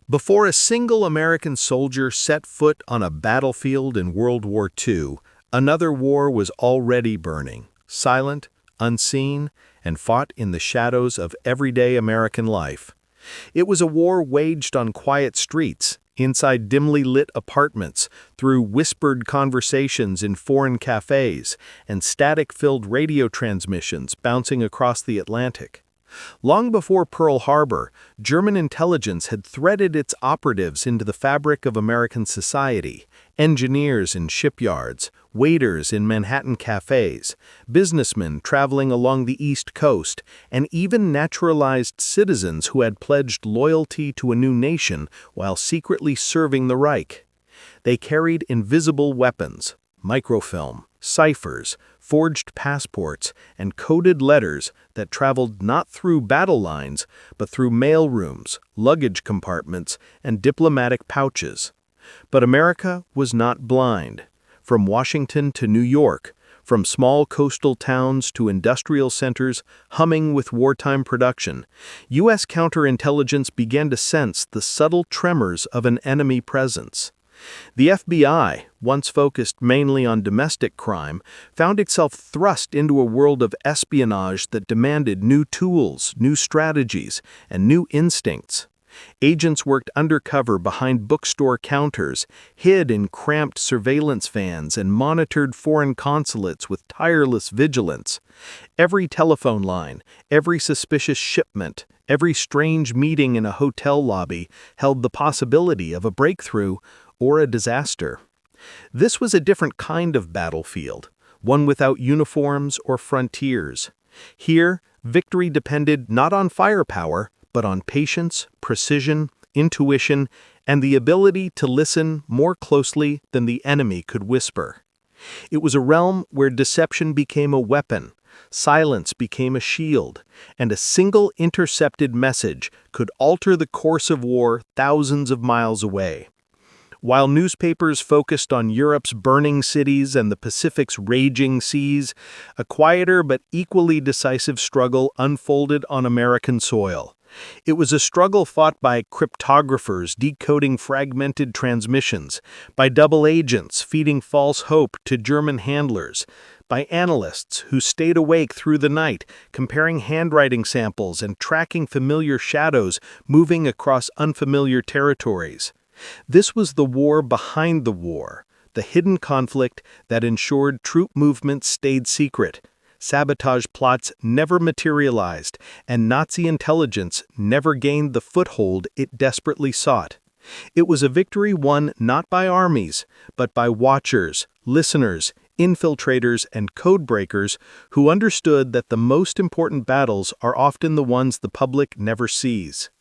Before a single American soldier set foot on a battlefield in World War II, another war was already burning, silent, unseen, and fought in the shadows of everyday American life. It was a war waged on quiet streets, inside dimly lit apartments, through whispered conversations in foreign cafes, and static-filled radio transmissions bouncing across the Atlantic. Long before Pearl Harbor, German intelligence had threaded its operatives into the fabric of American society: engineers in shipyards, waiters in Manhattan cafes, businessmen traveling along the East Coast, and even naturalized citizens who had pledged loyalty to a new nation while secretly serving the Reich. They carried invisible weapons, microfilm, ciphers, forged passports, and coded letters that traveled not through battle lines, but through mail rooms, luggage compartments, and diplomatic pouches. But America was not blind. From Washington to New York, from small coastal towns to industrial centers humming with wartime production, U.S. counterintelligence began to sense the subtle tremors of an enemy presence. The FBI, once focused mainly on domestic crime, found itself thrust into a world of espionage that demanded new tools, new strategies, and new instincts. Agents worked undercover behind bookstore counters, hid in cramped surveillance vans, and monitored foreign consulates with tireless vigilance. Every telephone line, every suspicious shipment, every strange meeting in a hotel lobby held the possibility of a breakthrough or a disaster. This was a different kind of battlefield, one without uniforms or frontiers. Here, victory depended not on firepower, but on patience, precision, intuition, and the ability to listen more closely than the enemy could whisper. It was a realm where deception became a weapon, silence became a shield, and a single intercepted message could alter the course of war thousands of miles away. While newspapers focused on Europe's burning cities and the Pacific's raging seas, a quieter but equally decisive struggle unfolded on American soil. It was a struggle fought by cryptographers decoding fragmented transmissions, by double agents feeding false hope to German handlers, by analysts who stayed awake through the night, comparing handwriting samples and tracking familiar shadows moving across unfamiliar territories. This was the war behind the war, the hidden conflict that ensured troop movements stayed secret, sabotage plots never materialized, and Nazi intelligence never gained the foothold it desperately sought. It was a victory won not by armies, but by watchers, listeners, infiltrators, and codebreakers who understood that the most important battles are often the ones the public never sees.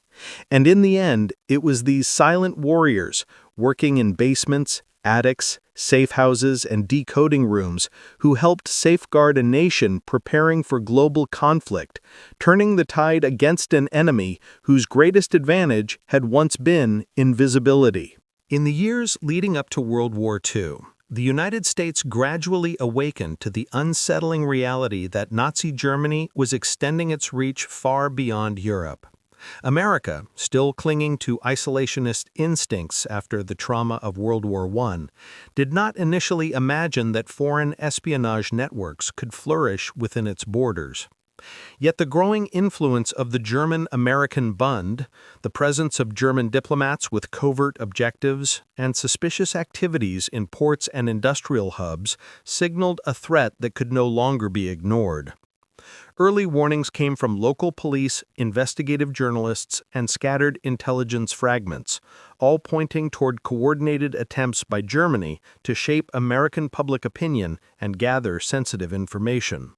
And in the end, it was these silent warriors, working in basements, attics, safe houses, and decoding rooms, who helped safeguard a nation preparing for global conflict, turning the tide against an enemy whose greatest advantage had once been invisibility. In the years leading up to World War II, the United States gradually awakened to the unsettling reality that Nazi Germany was extending its reach far beyond Europe. America, still clinging to isolationist instincts after the trauma of World War I, did not initially imagine that foreign espionage networks could flourish within its borders. Yet the growing influence of the German-American Bund, the presence of German diplomats with covert objectives, and suspicious activities in ports and industrial hubs signaled a threat that could no longer be ignored. Early warnings came from local police, investigative journalists, and scattered intelligence fragments, all pointing toward coordinated attempts by Germany to shape American public opinion and gather sensitive information.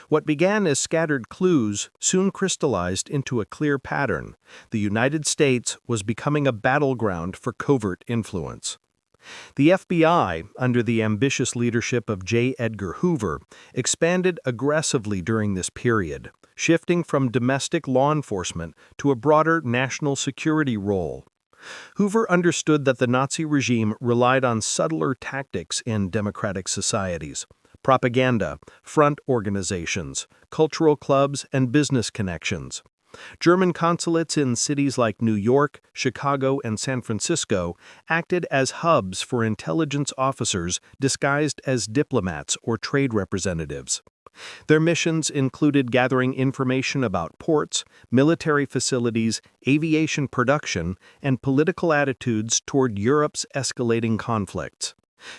What began as scattered clues soon crystallized into a clear pattern. The United States was becoming a battleground for covert influence. The FBI, under the ambitious leadership of J. Edgar Hoover, expanded aggressively during this period, shifting from domestic law enforcement to a broader national security role. Hoover understood that the Nazi regime relied on subtler tactics in democratic societies: propaganda, front organizations, cultural clubs, and business connections. German consulates in cities like New York, Chicago, and San Francisco acted as hubs for intelligence officers disguised as diplomats or trade representatives. Their missions included gathering information about ports, military facilities, aviation production, and political attitudes toward Europe's escalating conflicts.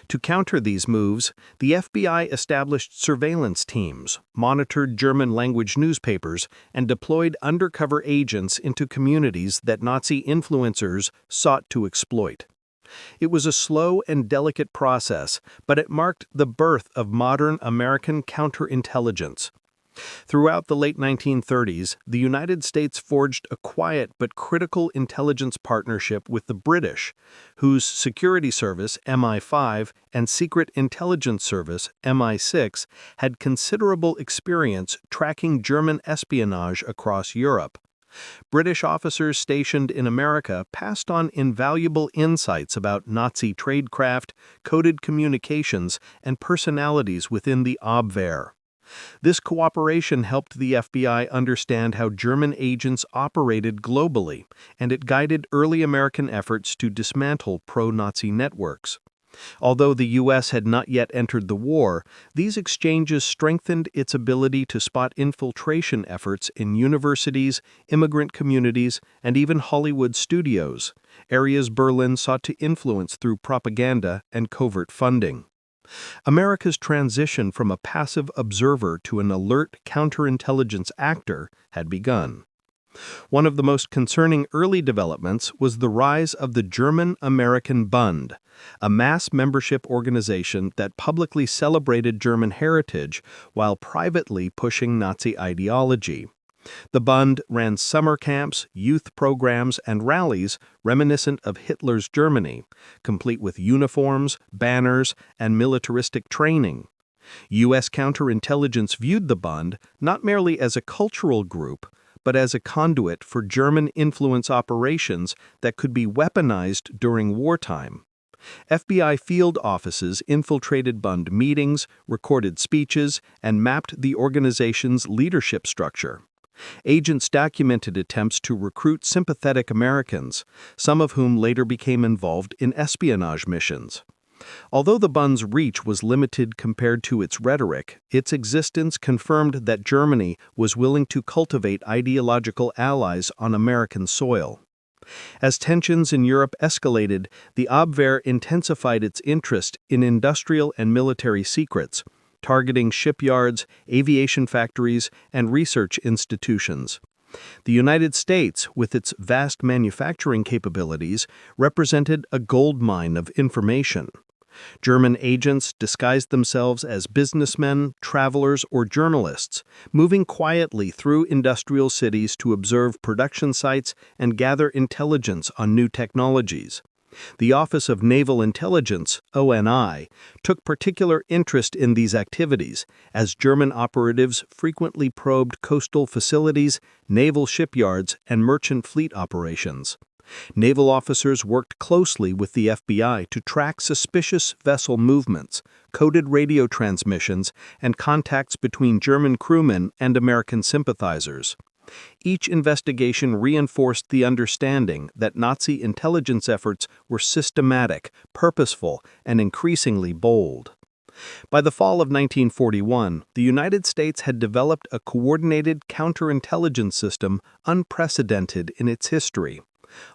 To counter these moves, the FBI established surveillance teams, monitored German-language newspapers, and deployed undercover agents into communities that Nazi influencers sought to exploit. It was a slow and delicate process, but it marked the birth of modern American counterintelligence. Throughout the late 1930s, the United States forged a quiet but critical intelligence partnership with the British, whose Security Service MI5 and Secret Intelligence Service MI6 had considerable experience tracking German espionage across Europe. British officers stationed in America passed on invaluable insights about Nazi tradecraft, coded communications, and personalities within the Abwehr. This cooperation helped the FBI understand how German agents operated globally, and it guided early American efforts to dismantle pro-Nazi networks. Although the U.S. had not yet entered the war, these exchanges strengthened its ability to spot infiltration efforts in universities, immigrant communities, and even Hollywood studios, areas Berlin sought to influence through propaganda and covert funding. America's transition from a passive observer to an alert counterintelligence actor had begun. One of the most concerning early developments was the rise of the German-American Bund, a mass membership organization that publicly celebrated German heritage while privately pushing Nazi ideology. The Bund ran summer camps, youth programs, and rallies reminiscent of Hitler's Germany, complete with uniforms, banners, and militaristic training. U.S. counterintelligence viewed the Bund not merely as a cultural group, but as a conduit for German influence operations that could be weaponized during wartime. FBI field offices infiltrated Bund meetings, recorded speeches, and mapped the organization's leadership structure. Agents documented attempts to recruit sympathetic Americans, some of whom later became involved in espionage missions. Although the Bund's reach was limited compared to its rhetoric, its existence confirmed that Germany was willing to cultivate ideological allies on American soil. As tensions in Europe escalated, the Abwehr intensified its interest in industrial and military secrets, targeting shipyards, aviation factories, and research institutions. The United States, with its vast manufacturing capabilities, represented a goldmine of information. German agents disguised themselves as businessmen, travelers, or journalists, moving quietly through industrial cities to observe production sites and gather intelligence on new technologies. The Office of Naval Intelligence, ONI, took particular interest in these activities, as German operatives frequently probed coastal facilities, naval shipyards, and merchant fleet operations. Naval officers worked closely with the FBI to track suspicious vessel movements, coded radio transmissions, and contacts between German crewmen and American sympathizers. Each investigation reinforced the understanding that Nazi intelligence efforts were systematic, purposeful, and increasingly bold. By the fall of 1941, the United States had developed a coordinated counterintelligence system unprecedented in its history.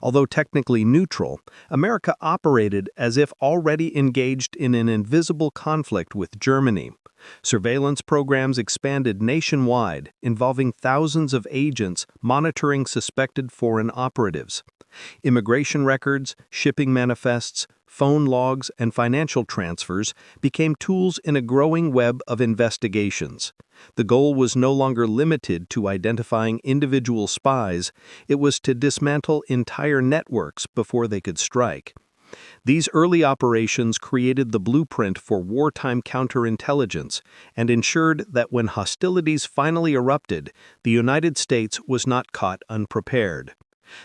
Although technically neutral, America operated as if already engaged in an invisible conflict with Germany. Surveillance programs expanded nationwide, involving thousands of agents monitoring suspected foreign operatives. Immigration records, shipping manifests, phone logs, and financial transfers became tools in a growing web of investigations. The goal was no longer limited to identifying individual spies, it was to dismantle entire networks before they could strike. These early operations created the blueprint for wartime counterintelligence and ensured that when hostilities finally erupted, the United States was not caught unprepared.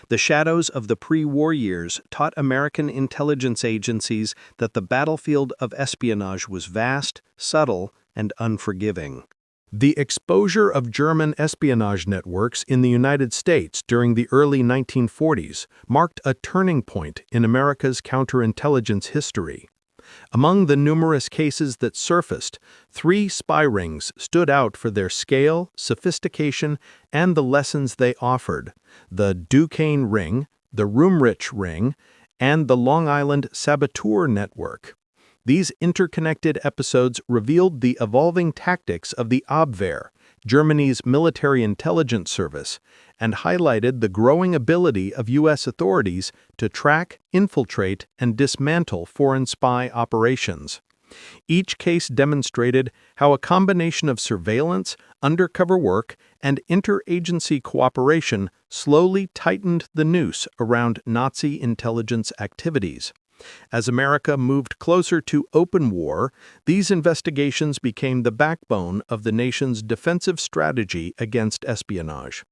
The shadows of the pre-war years taught American intelligence agencies that the battlefield of espionage was vast, subtle, and unforgiving. The exposure of German espionage networks in the United States during the early 1940s marked a turning point in America's counterintelligence history. Among the numerous cases that surfaced, 3 spy rings stood out for their scale, sophistication, and the lessons they offered: the Duquesne Ring, the Roomrich Ring, and the Long Island Saboteur Network. These interconnected episodes revealed the evolving tactics of the Abwehr, Germany's military intelligence service, and highlighted the growing ability of U.S. authorities to track, infiltrate, and dismantle foreign spy operations. Each case demonstrated how a combination of surveillance, undercover work, and interagency cooperation slowly tightened the noose around Nazi intelligence activities. As America moved closer to open war, these investigations became the backbone of the nation's defensive strategy against espionage.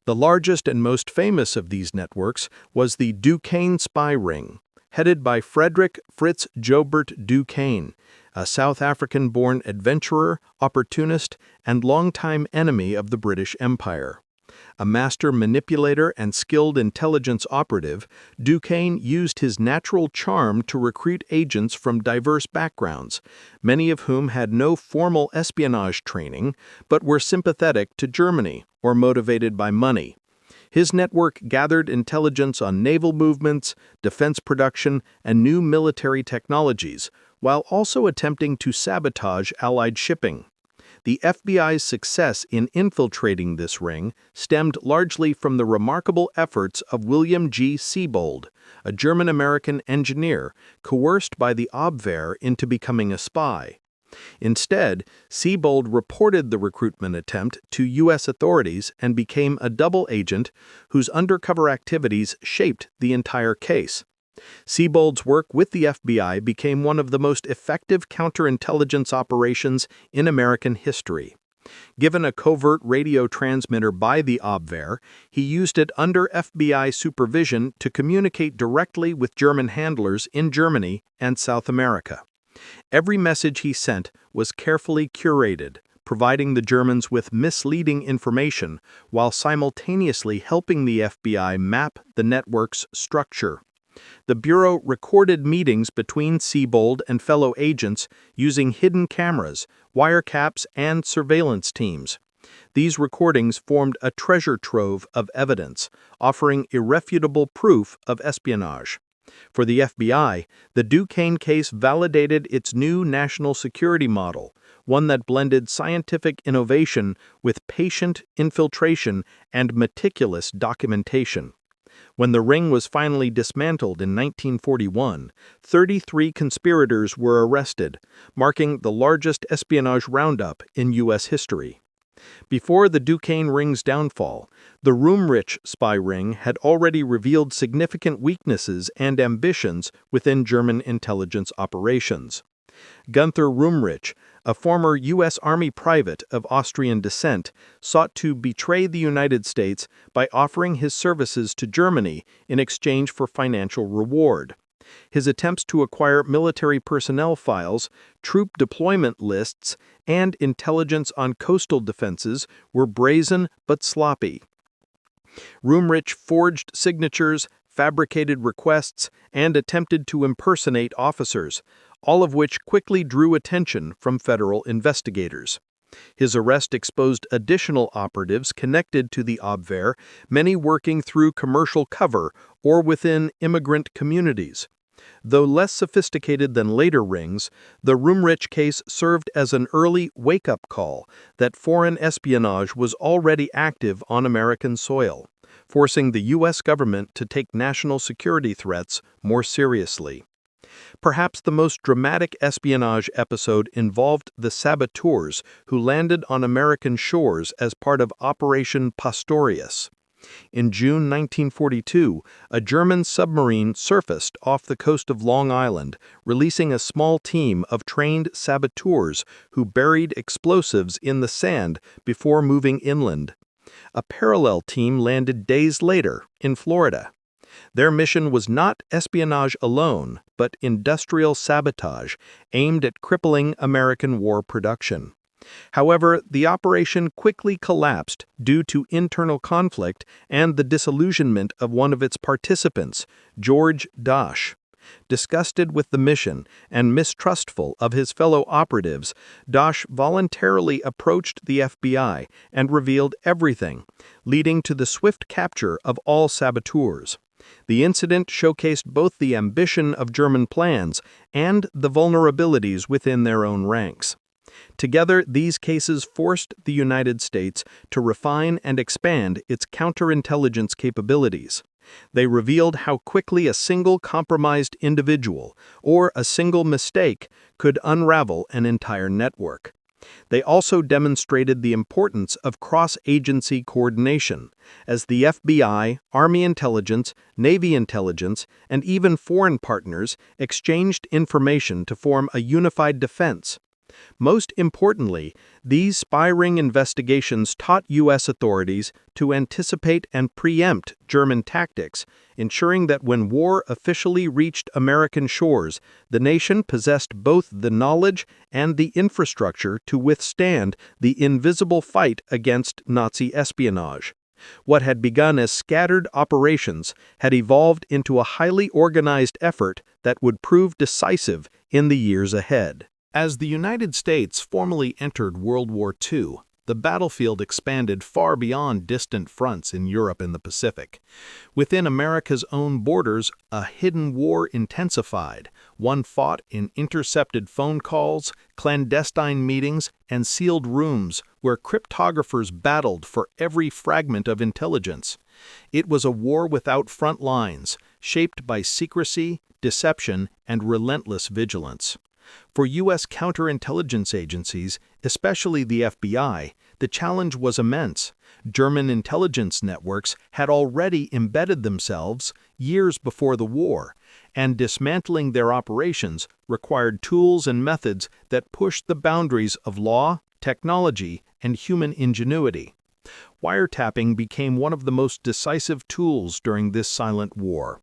The largest and most famous of these networks was the Duquesne spy ring, headed by Frederick Fritz Joubert Duquesne, a South African-born adventurer, opportunist, and longtime enemy of the British Empire. A master manipulator and skilled intelligence operative, Duquesne used his natural charm to recruit agents from diverse backgrounds, many of whom had no formal espionage training but were sympathetic to Germany or motivated by money. His network gathered intelligence on naval movements, defense production, and new military technologies, while also attempting to sabotage Allied shipping. The FBI's success in infiltrating this ring stemmed largely from the remarkable efforts of William G. Siebold, a German-American engineer coerced by the Abwehr into becoming a spy. Instead, Siebold reported the recruitment attempt to U.S. authorities and became a double agent whose undercover activities shaped the entire case. Siebold's work with the FBI became one of the most effective counterintelligence operations in American history. Given a covert radio transmitter by the Abwehr, he used it under FBI supervision to communicate directly with German handlers in Germany and South America. Every message he sent was carefully curated, providing the Germans with misleading information while simultaneously helping the FBI map the network's structure. The Bureau recorded meetings between Siebold and fellow agents using hidden cameras, wiretaps, and surveillance teams. These recordings formed a treasure trove of evidence, offering irrefutable proof of espionage. For the FBI, the Duquesne case validated its new national security model, one that blended scientific innovation with patient infiltration and meticulous documentation. When the ring was finally dismantled in 1941, 33 conspirators were arrested, marking the largest espionage roundup in U.S. history. Before the Duquesne ring's downfall, the Roomrich spy ring had already revealed significant weaknesses and ambitions within German intelligence operations. Gunther Roomrich, a former U.S. Army private of Austrian descent, sought to betray the United States by offering his services to Germany in exchange for financial reward. His attempts to acquire military personnel files, troop deployment lists, and intelligence on coastal defenses were brazen but sloppy. Roomrich forged signatures, fabricated requests, and attempted to impersonate officers, all of which quickly drew attention from federal investigators. His arrest exposed additional operatives connected to the Abwehr, many working through commercial cover or within immigrant communities. Though less sophisticated than later rings, the Roomrich case served as an early wake-up call that foreign espionage was already active on American soil, forcing the U.S. government to take national security threats more seriously. Perhaps the most dramatic espionage episode involved the saboteurs who landed on American shores as part of Operation Pastorius. In June 1942, a German submarine surfaced off the coast of Long Island, releasing a small team of trained saboteurs who buried explosives in the sand before moving inland. A parallel team landed days later in Florida. Their mission was not espionage alone, but industrial sabotage aimed at crippling American war production. However, the operation quickly collapsed due to internal conflict and the disillusionment of one of its participants, George Dasch. Disgusted with the mission and mistrustful of his fellow operatives, Dasch voluntarily approached the FBI and revealed everything, leading to the swift capture of all saboteurs. The incident showcased both the ambition of German plans and the vulnerabilities within their own ranks. Together, these cases forced the United States to refine and expand its counterintelligence capabilities. They revealed how quickly a single compromised individual or a single mistake could unravel an entire network. They also demonstrated the importance of cross-agency coordination, as the FBI, Army Intelligence, Navy Intelligence, and even foreign partners exchanged information to form a unified defense. Most importantly, these spy ring investigations taught U.S. authorities to anticipate and preempt German tactics, ensuring that when war officially reached American shores, the nation possessed both the knowledge and the infrastructure to withstand the invisible fight against Nazi espionage. What had begun as scattered operations had evolved into a highly organized effort that would prove decisive in the years ahead. As the United States formally entered World War II, the battlefield expanded far beyond distant fronts in Europe and the Pacific. Within America's own borders, a hidden war intensified, one fought in intercepted phone calls, clandestine meetings, and sealed rooms where cryptographers battled for every fragment of intelligence. It was a war without front lines, shaped by secrecy, deception, and relentless vigilance. For U.S. counterintelligence agencies, especially the FBI, the challenge was immense. German intelligence networks had already embedded themselves years before the war, and dismantling their operations required tools and methods that pushed the boundaries of law, technology, and human ingenuity. Wiretapping became one of the most decisive tools during this silent war.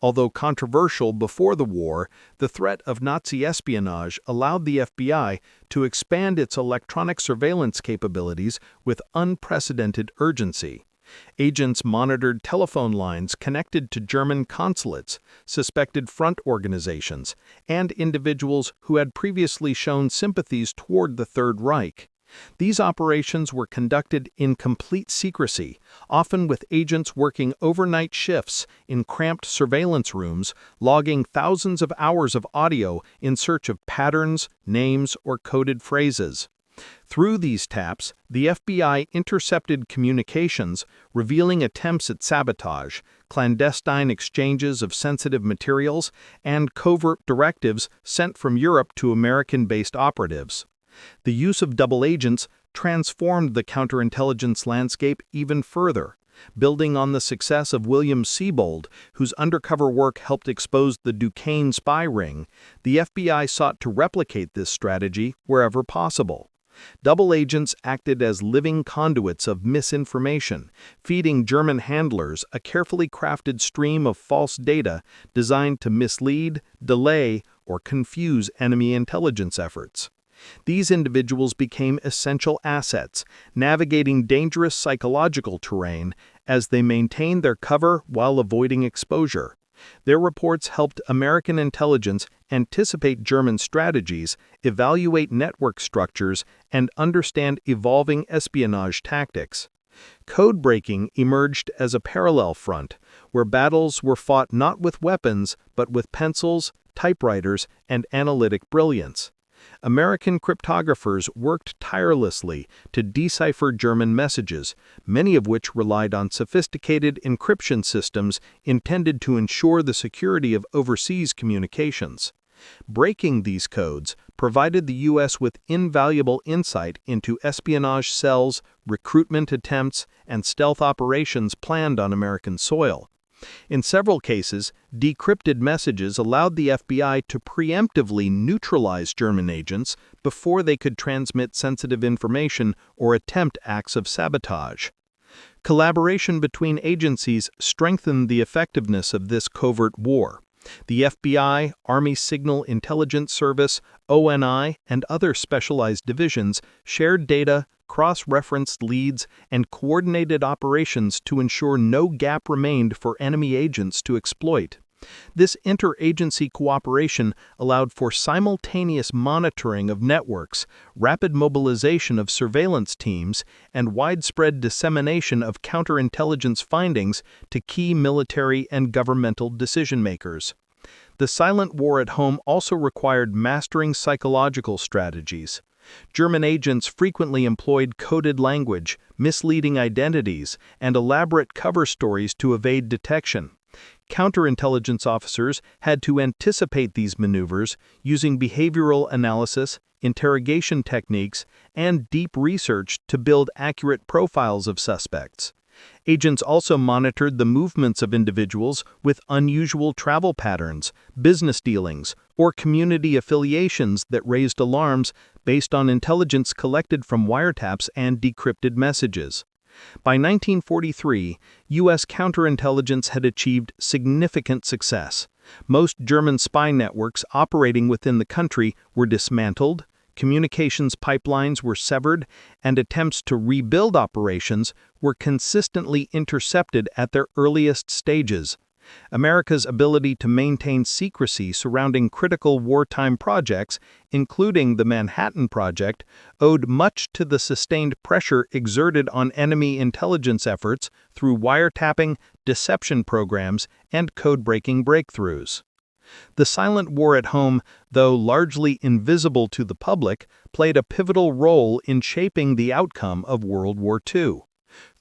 Although controversial before the war, the threat of Nazi espionage allowed the FBI to expand its electronic surveillance capabilities with unprecedented urgency. Agents monitored telephone lines connected to German consulates, suspected front organizations, and individuals who had previously shown sympathies toward the Third Reich. These operations were conducted in complete secrecy, often with agents working overnight shifts in cramped surveillance rooms, logging thousands of hours of audio in search of patterns, names, or coded phrases. Through these taps, the FBI intercepted communications, revealing attempts at sabotage, clandestine exchanges of sensitive materials, and covert directives sent from Europe to American-based operatives. The use of double agents transformed the counterintelligence landscape even further. Building on the success of William Siebold, whose undercover work helped expose the Duquesne spy ring, the FBI sought to replicate this strategy wherever possible. Double agents acted as living conduits of misinformation, feeding German handlers a carefully crafted stream of false data designed to mislead, delay, or confuse enemy intelligence efforts. These individuals became essential assets, navigating dangerous psychological terrain as they maintained their cover while avoiding exposure. Their reports helped American intelligence anticipate German strategies, evaluate network structures, and understand evolving espionage tactics. Code breaking emerged as a parallel front, where battles were fought not with weapons but with pencils, typewriters, and analytic brilliance. American cryptographers worked tirelessly to decipher German messages, many of which relied on sophisticated encryption systems intended to ensure the security of overseas communications. Breaking these codes provided the U.S. with invaluable insight into espionage cells, recruitment attempts, and stealth operations planned on American soil. In several cases, decrypted messages allowed the FBI to preemptively neutralize German agents before they could transmit sensitive information or attempt acts of sabotage. Collaboration between agencies strengthened the effectiveness of this covert war. The FBI, Army Signal Intelligence Service, ONI, and other specialized divisions shared data, cross-referenced leads, and coordinated operations to ensure no gap remained for enemy agents to exploit. This interagency cooperation allowed for simultaneous monitoring of networks, rapid mobilization of surveillance teams, and widespread dissemination of counterintelligence findings to key military and governmental decision-makers. The silent war at home also required mastering psychological strategies. German agents frequently employed coded language, misleading identities, and elaborate cover stories to evade detection. Counterintelligence officers had to anticipate these maneuvers using behavioral analysis, interrogation techniques, and deep research to build accurate profiles of suspects. Agents also monitored the movements of individuals with unusual travel patterns, business dealings, or community affiliations that raised alarms based on intelligence collected from wiretaps and decrypted messages. By 1943, U.S. counterintelligence had achieved significant success. Most German spy networks operating within the country were dismantled, communications pipelines were severed, and attempts to rebuild operations were consistently intercepted at their earliest stages. America's ability to maintain secrecy surrounding critical wartime projects, including the Manhattan Project, owed much to the sustained pressure exerted on enemy intelligence efforts through wiretapping, deception programs, and code-breaking breakthroughs. The silent war at home, though largely invisible to the public, played a pivotal role in shaping the outcome of World War II.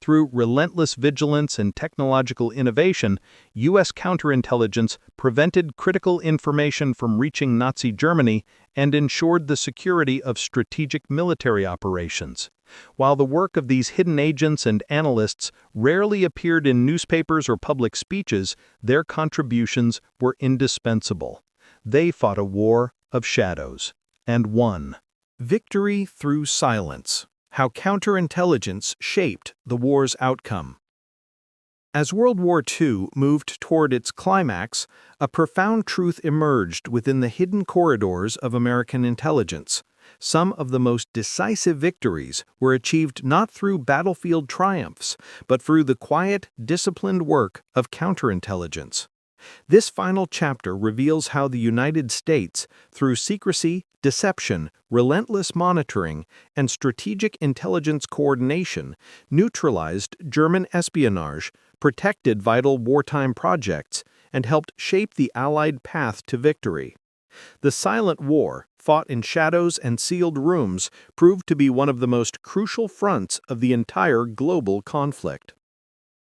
Through relentless vigilance and technological innovation, U.S. counterintelligence prevented critical information from reaching Nazi Germany and ensured the security of strategic military operations. While the work of these hidden agents and analysts rarely appeared in newspapers or public speeches, their contributions were indispensable. They fought a war of shadows and won. Victory through silence. How counterintelligence shaped the war's outcome. As World War II moved toward its climax, a profound truth emerged within the hidden corridors of American intelligence. Some of the most decisive victories were achieved not through battlefield triumphs, but through the quiet, disciplined work of counterintelligence. This final chapter reveals how the United States, through secrecy, deception, relentless monitoring, and strategic intelligence coordination, neutralized German espionage, protected vital wartime projects, and helped shape the Allied path to victory. The silent war, fought in shadows and sealed rooms, proved to be one of the most crucial fronts of the entire global conflict.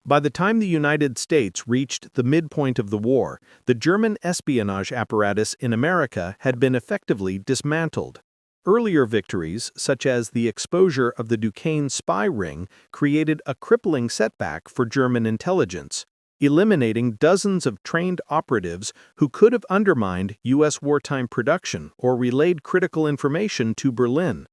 By the time the United States reached the midpoint of the war, the German espionage apparatus in America had been effectively dismantled. Earlier victories, such as the exposure of the Duquesne spy ring, created a crippling setback for German intelligence, eliminating dozens of trained operatives who could have undermined U.S. wartime production or relayed critical information to Berlin.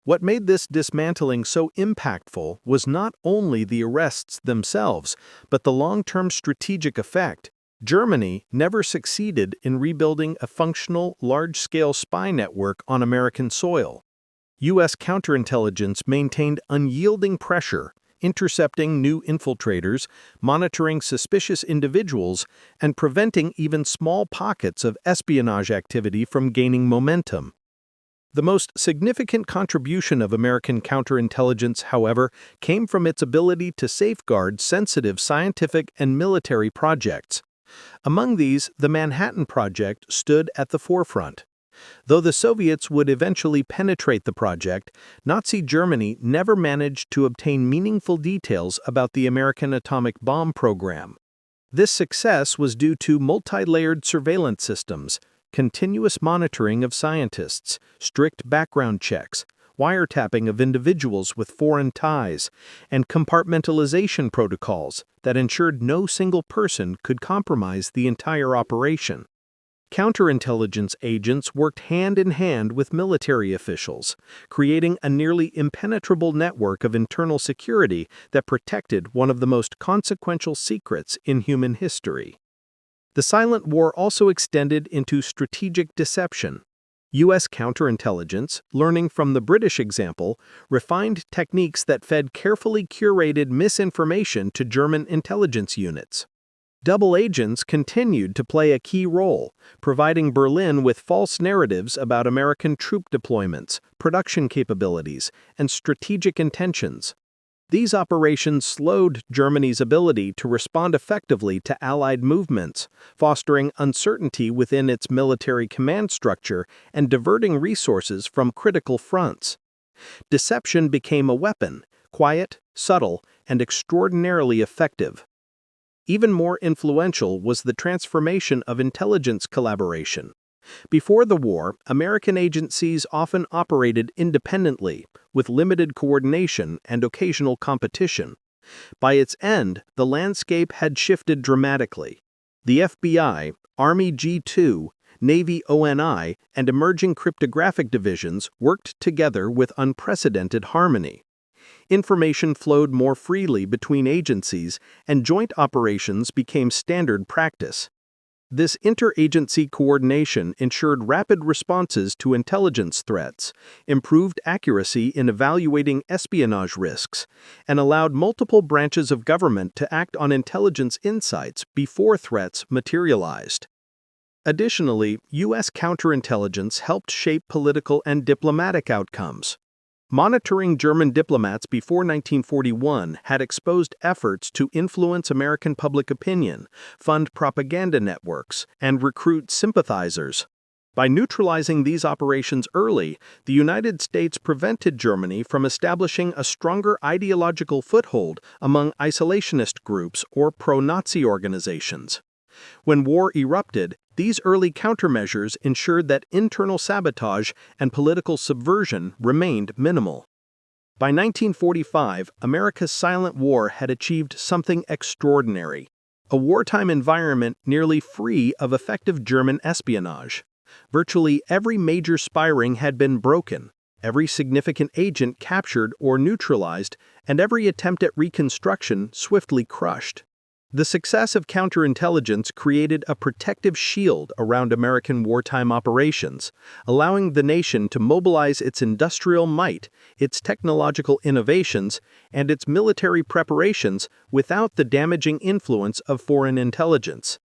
What made this dismantling so impactful was not only the arrests themselves, but the long-term strategic effect. Germany never succeeded in rebuilding a functional, large-scale spy network on American soil. U.S. counterintelligence maintained unyielding pressure, intercepting new infiltrators, monitoring suspicious individuals, and preventing even small pockets of espionage activity from gaining momentum. The most significant contribution of American counterintelligence, however, came from its ability to safeguard sensitive scientific and military projects. Among these, the Manhattan Project stood at the forefront. Though the Soviets would eventually penetrate the project, Nazi Germany never managed to obtain meaningful details about the American atomic bomb program. This success was due to multi-layered surveillance systems, continuous monitoring of scientists, strict background checks, wiretapping of individuals with foreign ties, and compartmentalization protocols that ensured no single person could compromise the entire operation. Counterintelligence agents worked hand in hand with military officials, creating a nearly impenetrable network of internal security that protected one of the most consequential secrets in human history. The Silent War also extended into strategic deception. U.S. counterintelligence, learning from the British example, refined techniques that fed carefully curated misinformation to German intelligence units. Double agents continued to play a key role, providing Berlin with false narratives about American troop deployments, production capabilities, and strategic intentions. These operations slowed Germany's ability to respond effectively to Allied movements, fostering uncertainty within its military command structure and diverting resources from critical fronts. Deception became a weapon, quiet, subtle, and extraordinarily effective. Even more influential was the transformation of intelligence collaboration. Before the war, American agencies often operated independently, with limited coordination and occasional competition. By its end, the landscape had shifted dramatically. The FBI, Army G2, Navy ONI, and emerging cryptographic divisions worked together with unprecedented harmony. Information flowed more freely between agencies, and joint operations became standard practice. This interagency coordination ensured rapid responses to intelligence threats, improved accuracy in evaluating espionage risks, and allowed multiple branches of government to act on intelligence insights before threats materialized. Additionally, U.S. counterintelligence helped shape political and diplomatic outcomes. Monitoring German diplomats before 1941 had exposed efforts to influence American public opinion, fund propaganda networks, and recruit sympathizers. By neutralizing these operations early, the United States prevented Germany from establishing a stronger ideological foothold among isolationist groups or pro-Nazi organizations. When war erupted, these early countermeasures ensured that internal sabotage and political subversion remained minimal. By 1945, America's silent war had achieved something extraordinary: a wartime environment nearly free of effective German espionage. Virtually every major spy ring had been broken, every significant agent captured or neutralized, and every attempt at reconstruction swiftly crushed. The success of counterintelligence created a protective shield around American wartime operations, allowing the nation to mobilize its industrial might, its technological innovations, and its military preparations without the damaging influence of foreign intelligence.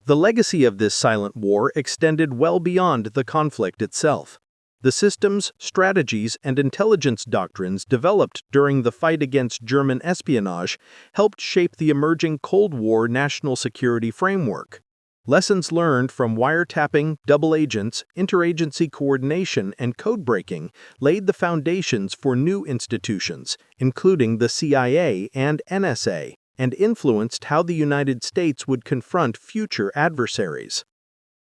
The legacy of this silent war extended well beyond the conflict itself. The systems, strategies, and intelligence doctrines developed during the fight against German espionage helped shape the emerging Cold War national security framework. Lessons learned from wiretapping, double agents, interagency coordination, and code breaking laid the foundations for new institutions, including the CIA and NSA, and influenced how the United States would confront future adversaries.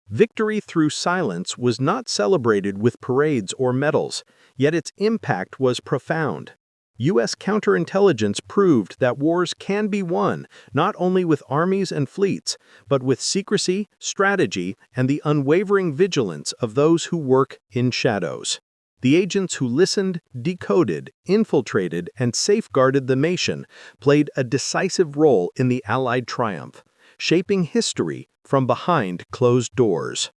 Victory through silence was not celebrated with parades or medals, yet its impact was profound. U.S. counterintelligence proved that wars can be won not only with armies and fleets, but with secrecy, strategy, and the unwavering vigilance of those who work in shadows. The agents who listened, decoded, infiltrated, and safeguarded the nation played a decisive role in the Allied triumph, shaping history from behind closed doors.